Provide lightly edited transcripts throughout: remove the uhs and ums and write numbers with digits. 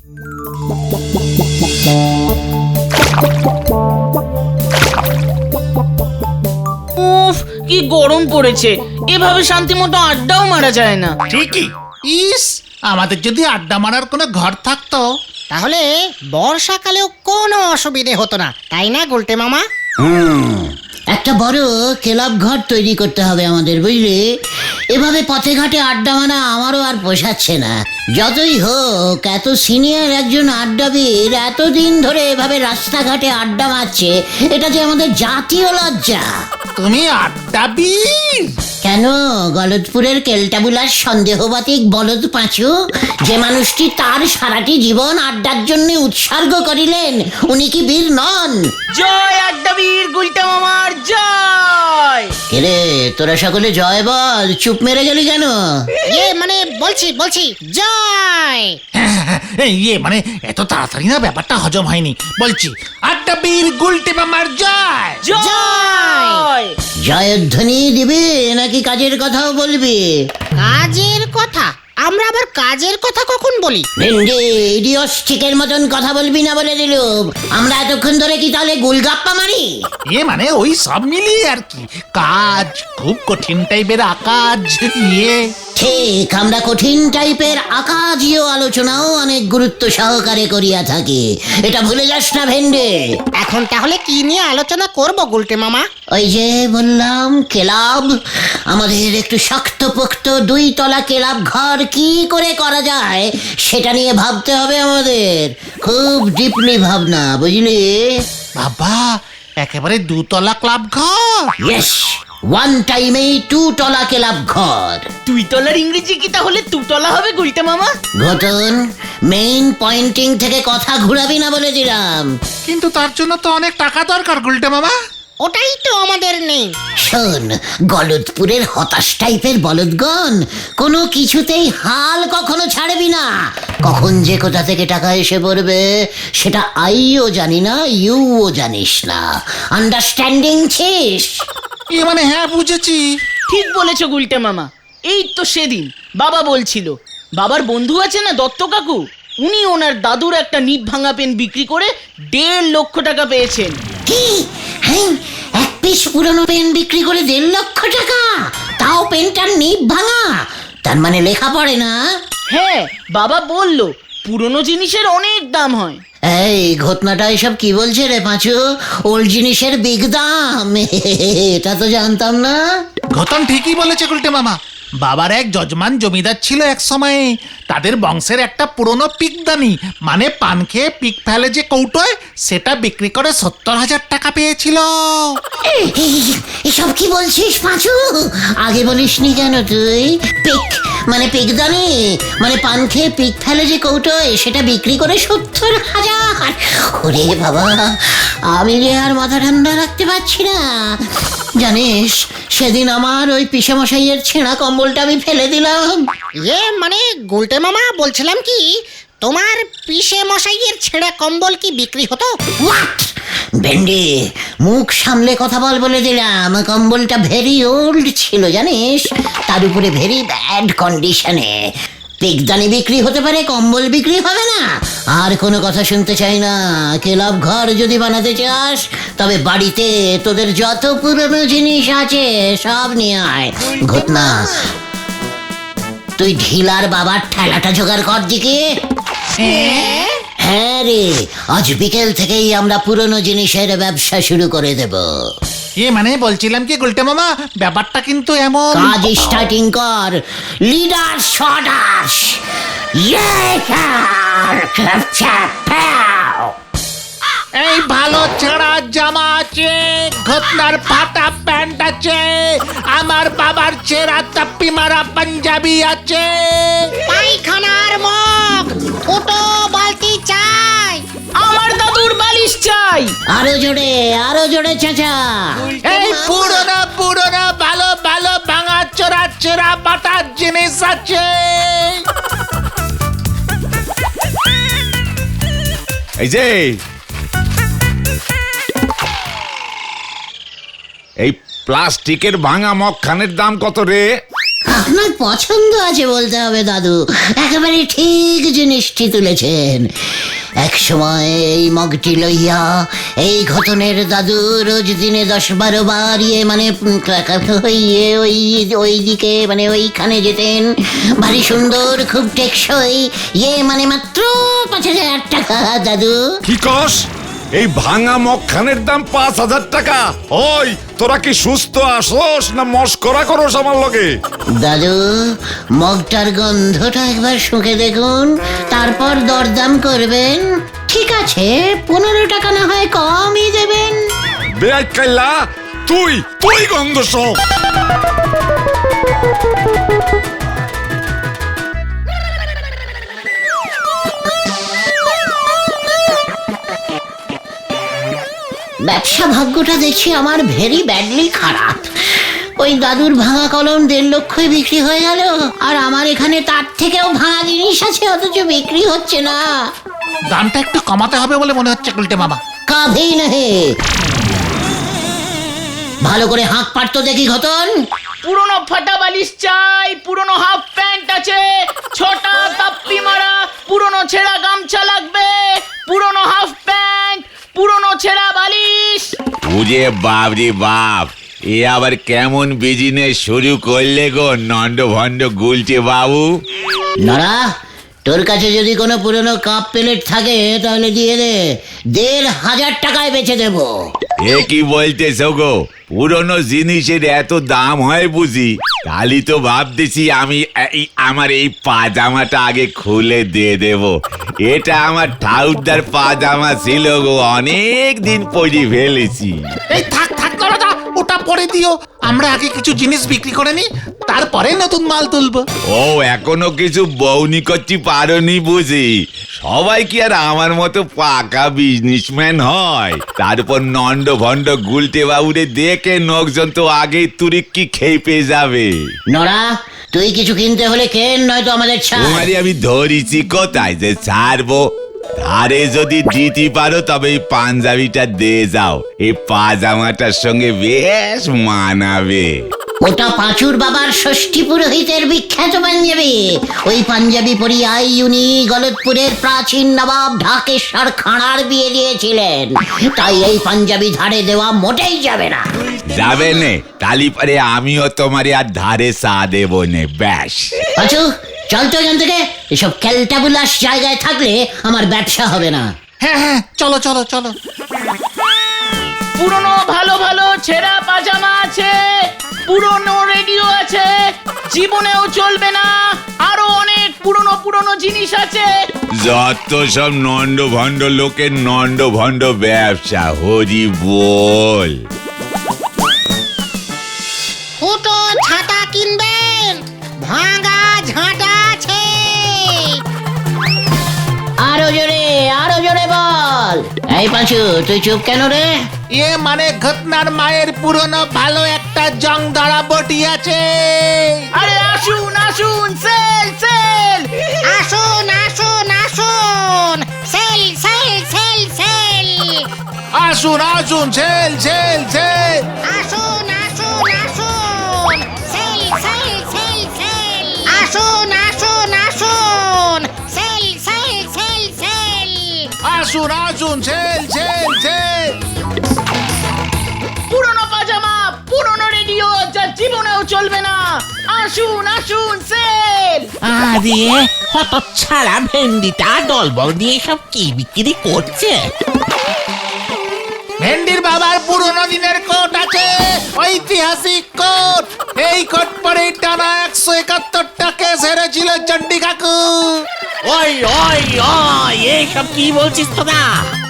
উফ, কি গরম পড়েছে, এভাবে শান্তি মতো আড্ডাও মারা যায় না। ঠিকই। ইস, আমাদের যদি আড্ডা মারার কোনো ঘর থাকতো। তাহলে বর্ষাকালেও কোনো অসুবিধে হতো না, তাই না গুলটে মামা? একটা বড় ক্লাব ঘর তৈরি করতে হবে আমাদের, বুঝলি? এভাবে পথে ঘাটে আড্ডা মারা আমারও আর পোষাচ্ছে না। যতই হোক, এত সিনিয়র একজন আড্ডাবিদ এতদিন ধরে এভাবে রাস্তাঘাটে আড্ডা মারছে, এটা যে আমাদের জাতীয় লজ্জা। তুমি আড্ডাবিদ? কেন, গলদপুরের কেলটাবুলার সন্দেহবাতিক বলদ পাঁচু, যে মানুষটি তার সারাটি জীবন আড্ডার জন্য উৎসর্গ করিলেন, উনি কি বীর নন? জয় আড্ডাবীর গুলটে মামার জয়। রে, তোরা সকলে জয় বল, চুপ মেরে গেলি কেন? মানে বলছি জয়। ইয়ে মানে এত তাড়াতাড়ি না ব্যাপারটা হজম হয়নি। বলছি, আড্ডাবিদ গুলটে মামার জয়। জয়। জয়ধ্বনি দিবি নাকি কাজের কথাও বলবি? কাজের কথা? আমরা আবার কাজের কথা কখন বলি? ভেন্ডি, ইডিওস্টিকের মতন কথা বলবি না বলে দিলুম। আমরা এতক্ষণ ধরে কি তাহলে গুলগাপ্পা মারি? মানে ওই সব মিলিয়ে আর কি, কাজ খুব কঠিন টাইপের আকাজ। ঠিক, আমরা কঠিন টাইপের আকাজীয় আলোচনাও অনেক গুরুত্ব সহকারে করিয়া থাকি, এটা ভুলে যাস না ভেন্ডে। এখন তাহলে কি নিয়ে আলোচনা করব গুলটে মামা? ওই যে বললাম, ক্লাব। আমাদের একটু শক্তপোক্ত 2 তলা ক্লাব ঘর কি করে করা যায় সেটা নিয়ে ভাবতে হবে আমাদের, খুব ডিপলি ভাবনা, বুঝলি? বাবা, একেবারে 2 তলা ক্লাব ঘর? ইয়েস, 1 টাইমে 2 তলা ক্লাব ঘর। 2 তলার ইংরেজি কি তাহলে 2 তলা হবে গুলটে মামা? ঘটন, মেইন পয়েন্টিং থেকে কথা ঘুরাবি না বলে দিলাম। কিন্তু তার জন্য তো অনেক টাকা দরকার গুলটে মামা। ওটাই তো আমাদের নেই। শোন, গলদপুরের হতাশ টাইপের বলদগণ, কোনো কিছুতেই হাল কখনো ছাড়বি না। কখন যে কোথা থেকে টাকা এসে পড়বে সেটা আইও জানি না, ইউও জানিস না। আন্ডারস্ট্যান্ডিং ছিস? মানে হ্যাঁ, বুঝেছি। ঠিক বলেছো গুলটে মামা। এই তো সেদিন বাবা বলছিল, বাবার বন্ধু আছে না দত্ত কাকু, উনি ওনার দাদুর একটা নিব ভাঙা পেন বিক্রি করে 1.5 লক্ষ টাকা পেয়েছেন। কি? হ্যাঁ, 1 পিস পুরনো পেন বিক্রি করে 1.5 লক্ষ টাকা? তাও পেনটার নিব ভাঙা? তার মানে লেখা পড়ে না? হ্যাঁ, বাবা বলল পুরনো জিনিসের অনেক দাম হয়। এই ঘটনাটা এসব কি বলছে রে পাঁচু? ওল্ড জিনিসের বিগ দাম, এটা তো জানতাম না। ঘটন ঠিকই বলেছে গুলটে মামা। বাবার এক যজমান জমিদার ছিল এক সময়ে, তাদের বংশের একটা পুরনো পিকদানি, মানে পান খেয়ে পিক ফেলে যে কৌটোয়, সেটা বিক্রি করে 70,000 টাকা পেয়েছিল। এসব কি বলছিস পাঁচু? আগে বলিসনি কেন তুই? পিক মানে পিকদানি, মানে পান খেয়ে পিক ফেলে যে কৌটোয়, সেটা বিক্রি করে 70,000? ওরে বাবা, আমি যে আর মাথা ঠান্ডা রাখতে পারছি না। জানিস, সেদিন আমার ওই পিসেমশাইয়ের ছেঁড়া কম্বলটা আমি ফেলে দিলাম। মানে গুলটে মামা, বলছিলাম কি, তোমার পিসে মশাইয়ের ছেঁড়া কম্বল কি বিক্রি হতো? হোয়াট? ভেন্ডি, মুখ সামলে কথা বল বলে দিলাম। কম্বলটা ভেরি ওল্ড ছিল জানিস, তার উপরে ভেরি ব্যাড কন্ডিশনে। পিকদানি বিক্রি হতে পারে, কম্বল বিক্রি হবে না? আর কোনো কথা শুনতে চাই না। ক্লাব ঘর যদি বানাতে চাস, তবে বাড়িতে তোদের যত পুরনো জিনিস আছে সব নিয়ে আয়। ঘটনা, তুই ঢিলার বাবার ঠেলাটা জোগাড় কর দিকে। হ্যাঁ রে, আজ বিকেল থেকেই আমরা পুরনো জিনিসের ব্যবসা শুরু করে দেব। মানে বলছিলাম কি গুলটে মামা, ব্যাপারটা কিন্তু এমন। কাজ স্টার্টিং কর, লিডার শটাস। এই ভালো ছেঁড়া জামা আছে, ঘটনার ফাটা প্যান্ট আছে, আমার বাবার ছেঁড়া তাপ্পি মারা পাঞ্জাবি আছে, পায়খানার মগ, ফুটো বালতি চাই, আমার দাদুর বালিশ চাই। আরো জোরে চাচা। এই পুরোনো ভালো ভালো ভাঙা চোরা চেরা বাটার জিনিস আছে। এই যে এই প্লাস্টিকের ভাঙা মগখানের দাম কত রে? আপনার পছন্দ আছে বলতে হবে দাদু, একেবারে ঠিক জিনিসটি তুলেছেন। এক সময় এই মগটি লইয়া এই ঘটনের দাদু রোজ দিনে 10-12 বার ওই দিকে ওইখানে যেতেন। ভারী সুন্দর, খুব টেকসই, মাত্র 5,000 টাকা দাদু। কি কস? এই ভাঙা মগখানের দাম 5,000 টাকা? ওই তোরা কি সুস্থ আসোস না মস্করা করোস আমার লগে? দাদু, মগটার গন্ধটা একবার শুঁকে দেখুন, তারপর দরদাম করবেন। ঠিক আছে, 15 টাকা না হয় কমই দেবেন। বেআই কাইলা, তুই গন্ধ শোক। ব্যবসা ভাগ্যটা দেখছি আমার ভেরি ব্যাডলি খারাপ। ওই দাদুর ভাঙা কলম 1.5 লক্ষই বিক্রি হয়ে গেল, আর আমার এখানে তার থেকেও ভাঙা জিনিস আছে, অথচ বিক্রি হচ্ছে না। দামটা একটু কমাতে হবে বলে মনে হচ্ছে গুলটে মামা। কাভি নেই। ভালো করে হাঁক পারতো দেখি ঘটন। পুরনো ফাটা বালিশ চাই, পুরনো হাফ প্যান্ট আছে, 6টা তাপ্পি মারা, পুরনো ছেঁড়া গামছা লাগবে, পুরনো হাফ প্যান্ট, পুরনো ছেঁড়া বালিশ। বুঝে বাপ রে বাপ, এ আবার কেমন বিজনেস শুরু করলে গো নন্দ ভন্ড গুলছে বাবু? নড়া, তোর কাছে যদি কোনো পুরনো কাপ প্লেট থাকে তাহলে দিয়ে দে, 1,500 টাকায় বেচে দেবো। এ কি বলতেছ গো? পুরনো জিনিসের এত দাম হয় বুঝি? কালি তো ভাবতেছি আমি আমার এই পাজামাটা আগে খুলে দিয়ে দেব। এটা আমার ঠাউরদার পাজামা ছিল গো, অনেক দিন পরে ফেলেছি। এই থাক দাদা, ওটা পরে দিও। আমরা আগে কিছু জিনিস বিক্রি করে নি, তারপরে নতুন মাল তুলবো। ও, এখনো কিছু বউনি করতে পারোনি বুঝি? সবাই কি আর আমার মতো পাকা বিজনেসম্যান হয়? তারপর নন্দ ভন্ড গুলটে বাবুরে দেখে লোকজন তো আগেই তুরিক্কি খেপে যাবে। নড়া, তুই কিছু কিনতে হলে কেন, নয়তো আমাদের ছাড়। তোমারই আমি ধরিছি কোথায় যে ছাড়বো? ধারে যদি দিতে পারো তবে এই পাঞ্জাবিটা দিয়ে যাও, এই পাজামাটার সঙ্গে বেশ মানাবে। ওটা পাঁচুর বাবার ষষ্ঠী পুরোহিতের বিখ্যাত পাঞ্জাবি। ওই পাঞ্জাবি পরিয়াই উনি গলতপুরের প্রাচীন নবাব ঢাকেশ্বর খাঁড়ার বিয়ে দিয়েছিলেন, তাই এই পাঞ্জাবি ধারে দেওয়া মোটেই যাবে না। যাবে নে, তালি পরে আমিও তোমার আর ধারে চা দেবো নে। ব্যাস পাঁচু, চল তো এখান থেকে। এসব ক্যালটাবুলাস জায়গায় থাকলে আমার ব্যবসা হবে না। হ্যাঁ, চলো চলো চলো। পুরনো ভালো ভালো ছেঁড়া পাজামা আছে, পুরনো রেডিও আছে, জীবনেও চলবে না, আরো অনেক পুরনো জিনিস আছে। যত সব নন্দ ভন্ড লোকের নন্দ ভন্ড ব্যবসা, হরি বল। ফুটো ছাতা কিনবেন, ভাঙা ঝাঁটা আছে। আরো জোরে বল। এই পাঁচু, তুই চুপ কেন রে? ঘটনার মায়ের পুরনো ভালো একটা জং ধরা বটি আছে। আরে আসুন আসুন, সেল সেল। আসুন আসুন আসুন, সেল সেল সেল সেল। আসুন সেল সেল সেল। আসুন আসুন আসুন, সেল সেল সেল সেল। আসুন আসুন আসুন, সেল সেল সেল সেল। আসুন সেল সেল সেল। পুরনো পাজামা, পুরনো রেডিও, যা জীবনেও চলবে না। আসুন আসুন, সেল। আরে হতচ্ছাড়া ভেন্ডিটা দলবল দিয়ে সব কি বিক্রি করছে? ভেন্ডির বাবার পুরনো দিনের কোট আছে, ঐতিহাসিক কোট। এই কোট পরে টানা 171 টাকা সেরেছিল চন্ডী কাকু। ওই এইসব কি বলছিস তোরা?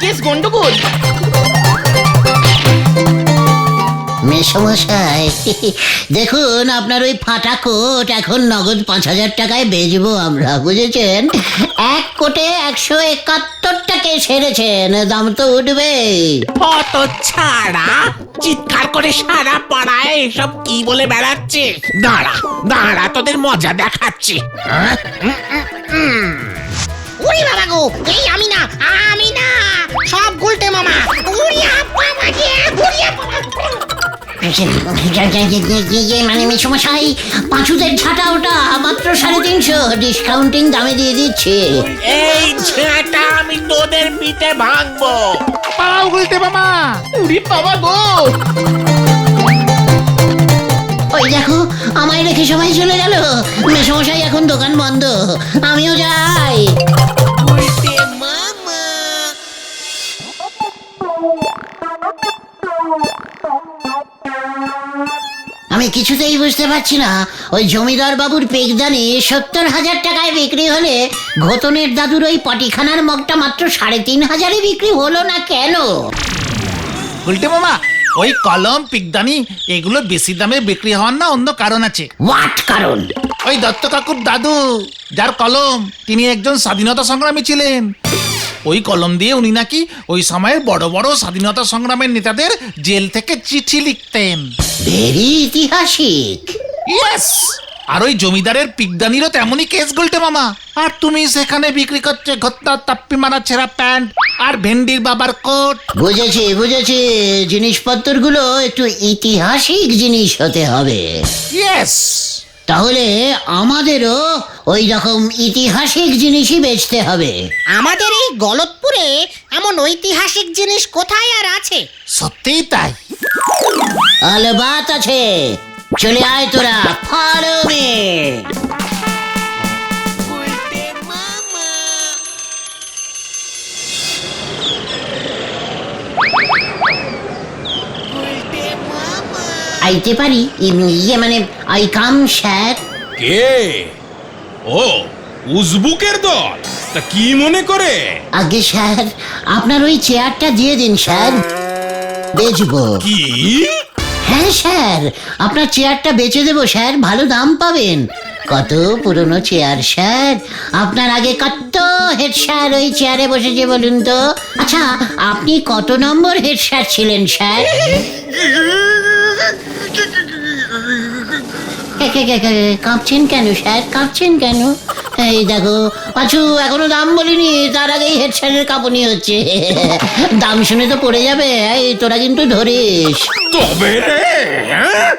কেস গন্ডগোল। মেসমশাই, দেখুন আপনার ওই ফাটা কোট এখন নগদ 5,000 টাকায় বেচবো আমরা, বুঝেছেন? এক কোটে 171 টাকায় সেরেছেন, দাম তো উঠবে। হতচ্ছাড়া, চিৎকার করে সারা পাড়ায় এসব কি বলে বেড়াচ্ছে? দাঁড়া তোদের মজা দেখাচ্ছি। উড়ি বাবা গো, এই আমি না, সব গুলটে মামা। উড়িয়া বাবা গে, উড়িয়া বাবা। মানে মেসমশাই পাঁচুদের ঝাঁটা ওটা মাত্র 350 ডিসকাউন্টিং দামে দিয়ে দিচ্ছে। এই ঝাঁটা আমি তোদের পিঠে ভাঙবো। পাও গুলটে মামা। উড়ি বাবা গো, ওই দেখো আমায় রেখে সবাই চলে গেল। মেসমশাই এখন দোকান বন্ধ, আমিও যাই। আমি কিছুতেই বুঝতে পারছি না, ওই জমিদার বাবুর পেকদানি 70,000 টাকায় বিক্রি হলে ঘোতনের দাদুর ওই পটিখানার মগটা মাত্র 3,500-এ বিক্রি হলো না কেন? গুলটে মামা, ওই কলম পিকদানি এগুলো বেশি দামে বিক্রি হওয়ার না অন্য কারণ আছে। হোয়াট কারণ? ওই দত্ত কাকুর দাদু যার কলম, তিনি একজন স্বাধীনতা সংগ্রামী ছিলেন। ওই কলম দিয়ে উনি নাকি ওই সময়ের বড় বড় স্বাধীনতা সংগ্রামের নেতাদের জেল থেকে চিঠি লিখতেন। ভেরি ইতিহাসিক। ইয়েস। আর ওই জমিদারের পিকদানিরও তেমনই কেস গুলটে মামা। আর তুমি সেখানে বিক্রি করছে ঘত্তা তাপ্পি মারা ছেঁড়া প্যান্ট আর ভেন্ডির বাবার কোট। বুঝেছি বুঝেছি, জিনিসপত্রগুলো একটু ইতিহাসিক জিনিস হতে হবে। ইয়েস। তাহলে আমাদেরও ওই রকম ইতিহাসিক জিনিসই বেচতে হবে। আমাদের এই গলতপুরে এমন ঐতিহাসিক জিনিস কোথায় আর আছে? সত্যিই তাই। আলবাত আছে, চলে আয় তোরা, ফলো মি। আইতে পারি? ইয়ে মানে আই কাম স্যার। কে? ও উজবুকের দল, তা কি মনে করে? আগে স্যার আপনার ওই চেয়ারটা দিয়ে দিন স্যার, বেচবো। কি? হ্যাঁ স্যার, আপনার চেয়ারটা বেচে দেবো স্যার, ভালো দাম পাবেন। কত পুরনো চেয়ার স্যার, আপনার আগে কত হেড স্যার ওই চেয়ারে বসেছে বলুন তো। আচ্ছা আপনি কত নম্বর হেড স্যার ছিলেন স্যার? কাঁপছেন কেন স্যার, কাঁপছেন কেন? এই দেখো পাঁচু, এখনো দাম বলিনি, তার আগেই হেড স্যারের কাঁপুনি হচ্ছে। দাম শুনে তো পড়ে যাবে, এই তোরা কিন্তু ধরিস। তবে রে, হ্যাঁ?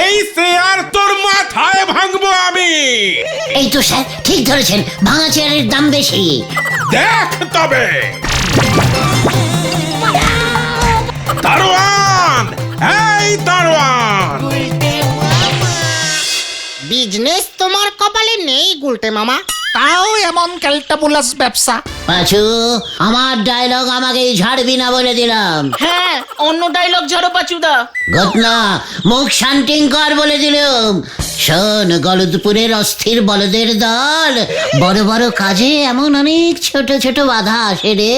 এই চেয়ার তোর মাথায় ভাঙবো আমি। এই তো স্যার ঠিক ধরেছেন, ভাঙা চেয়ারের দাম বেশি। দেখ তবে। দারোয়ান, এই দারোয়ান। বিজনেস তোমার কপালে নেই গুলটে মামা। তাও এমন ক্যালটাবুলাস ব্যবসা। পাঁচু, আমার ডায়লগ আমাকেই ঝাড়বি না বলে দিলাম। হ্যাঁ অন্য ডায়লগ ঝাড়ো পাচুদা। ঘটনা মুখ শান্তিং কর বলে দিলাম। শোন, গলদপুরের অস্থির বলদের দল, বড় বড় কাজে এমন অনেক ছোট ছোট বাধা আসে রে।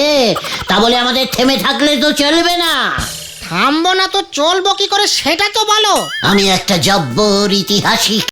তা বলে আমাদের থেমে থাকলে তো চলবে না। থামবো না তো চলবো কি করে সেটা তো বলো। আমি একটা জব্বর ইতিহাসিক